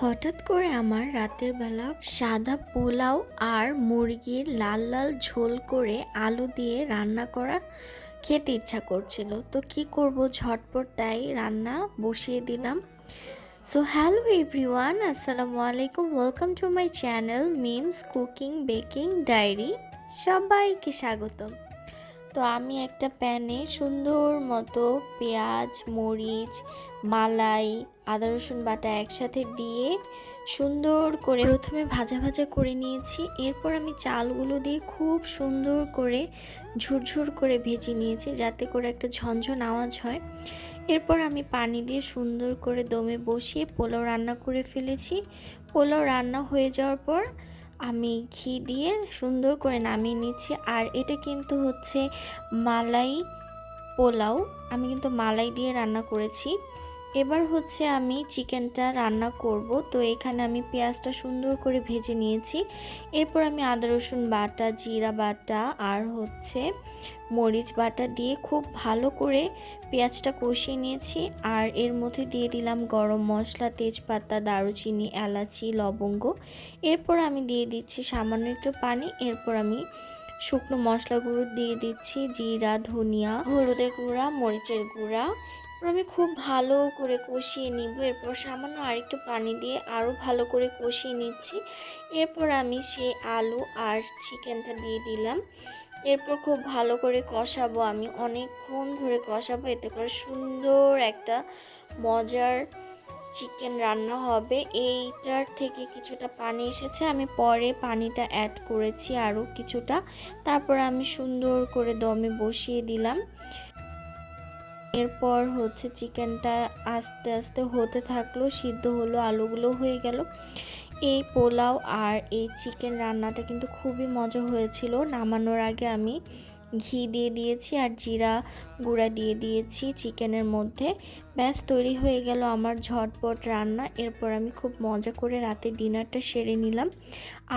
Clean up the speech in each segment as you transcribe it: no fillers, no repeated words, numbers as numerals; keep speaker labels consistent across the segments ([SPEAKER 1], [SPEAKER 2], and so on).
[SPEAKER 1] হঠাৎ করে আমার রাতের বেলা সাদা পোলাও আর মুরগির লাল লাল ঝোল করে আলু দিয়ে রান্না করা খেতে ইচ্ছা করছিল। তো কি করব, ঝটপট তাই রান্না বসিয়ে দিলাম। সো হ্যালো এভরিওয়ান, আসসালামু আলাইকুম, welcome to my channel Mim's cooking baking diary. সবাইকে স্বাগতম। তো আমি একটা প্যানে সুন্দর মতো পেঁয়াজ, মরিচ, মালাই, আদা রসুন বাটা একসাথে দিয়ে সুন্দর করে প্রথমে ভাজা ভাজা করে নিয়েছি। এরপর আমি চালগুলো দিয়ে খুব সুন্দর করে ঝুরঝুর করে ভেজে নিয়েছি, যাতে করে একটা ঝনঝন আওয়াজ হয়। এরপর আমি পানি দিয়ে সুন্দর করে দমে বসিয়ে পোলাও রান্না করে ফেলেছি। পোলাও রান্না হয়ে যাওয়ার পর আমি ঘি দিয়ে সুন্দর করে নামিয়ে নিচ্ছি। আর এটা কিন্তু হচ্ছে মালাই পোলাও, আমি কিন্তু মালাই দিয়ে রান্না করেছি। এবার হচ্ছে আমি চিকেনটা রান্না করব। তো এখানে আমি পেঁয়াজটা সুন্দর করে ভেজে নিয়েছি। এরপর আমি আদা রসুন বাটা, জিরা বাটা আর হচ্ছে মরিচ বাটা দিয়ে খুব ভালো করে পেঁয়াজটা কষিয়ে নিয়েছি। আর এর মধ্যে দিয়ে দিলাম গরম মশলা, তেজপাতা, দারুচিনি, এলাচি, লবঙ্গ। এরপর আমি দিয়ে দিচ্ছি সামান্য একটু পানি। এরপর আমি শুকনো মশলাগুলো দিয়ে দিচ্ছি, জিরা, ধনিয়া, হলুদের গুঁড়া, মরিচের গুঁড়া। এরপর আমি খুব ভালো করে কষিয়ে নিব। এরপর সামান্য আরেকটু পানি দিয়ে আরও ভালো করে কষিয়ে নিচ্ছি। এরপর আমি সেই আলু আর চিকেনটা দিয়ে দিলাম। এরপর খুব ভালো করে কষাবো, আমি অনেকক্ষণ ধরে কষাবো, এতে করে সুন্দর একটা মজার চিকেন রান্না হবে। এইটার থেকে কিছুটা পানি এসেছে, আমি পরে পানিটা অ্যাড করেছি আরও কিছুটা। তারপর আমি সুন্দর করে দমে বসিয়ে দিলাম। এরপর হচ্ছে চিকেনটা আস্তে আস্তে হতে থাকলো, সিদ্ধ হলো, আলুগুলো হয়ে গেল। এই পোলাও আর এই চিকেন রান্নাটা কিন্তু খুবই মজা হয়েছিল। নামানোর আগে আমি ঘি দিয়ে দিয়েছি আর জিরা গুঁড়া দিয়ে দিয়েছি চিকেনের মধ্যে। ব্যাস তৈরি হয়ে গেল আমার ঝটপট রান্না। এরপর আমি খুব মজা করে রাতে ডিনারটা সেরে নিলাম।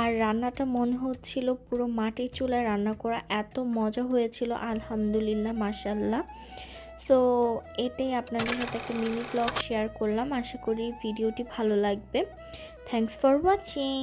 [SPEAKER 1] আর রান্নাটা মনে হচ্ছিল পুরো মাটির চুলায় রান্না করা, এত মজা হয়েছিল, আলহামদুলিল্লাহ, মাশাল্লাহ। সো এটাই আপনাদের সাথে একটা মিনি ব্লগ শেয়ার করলাম। আশা করি ভিডিওটি ভালো লাগবে। Thanks for watching.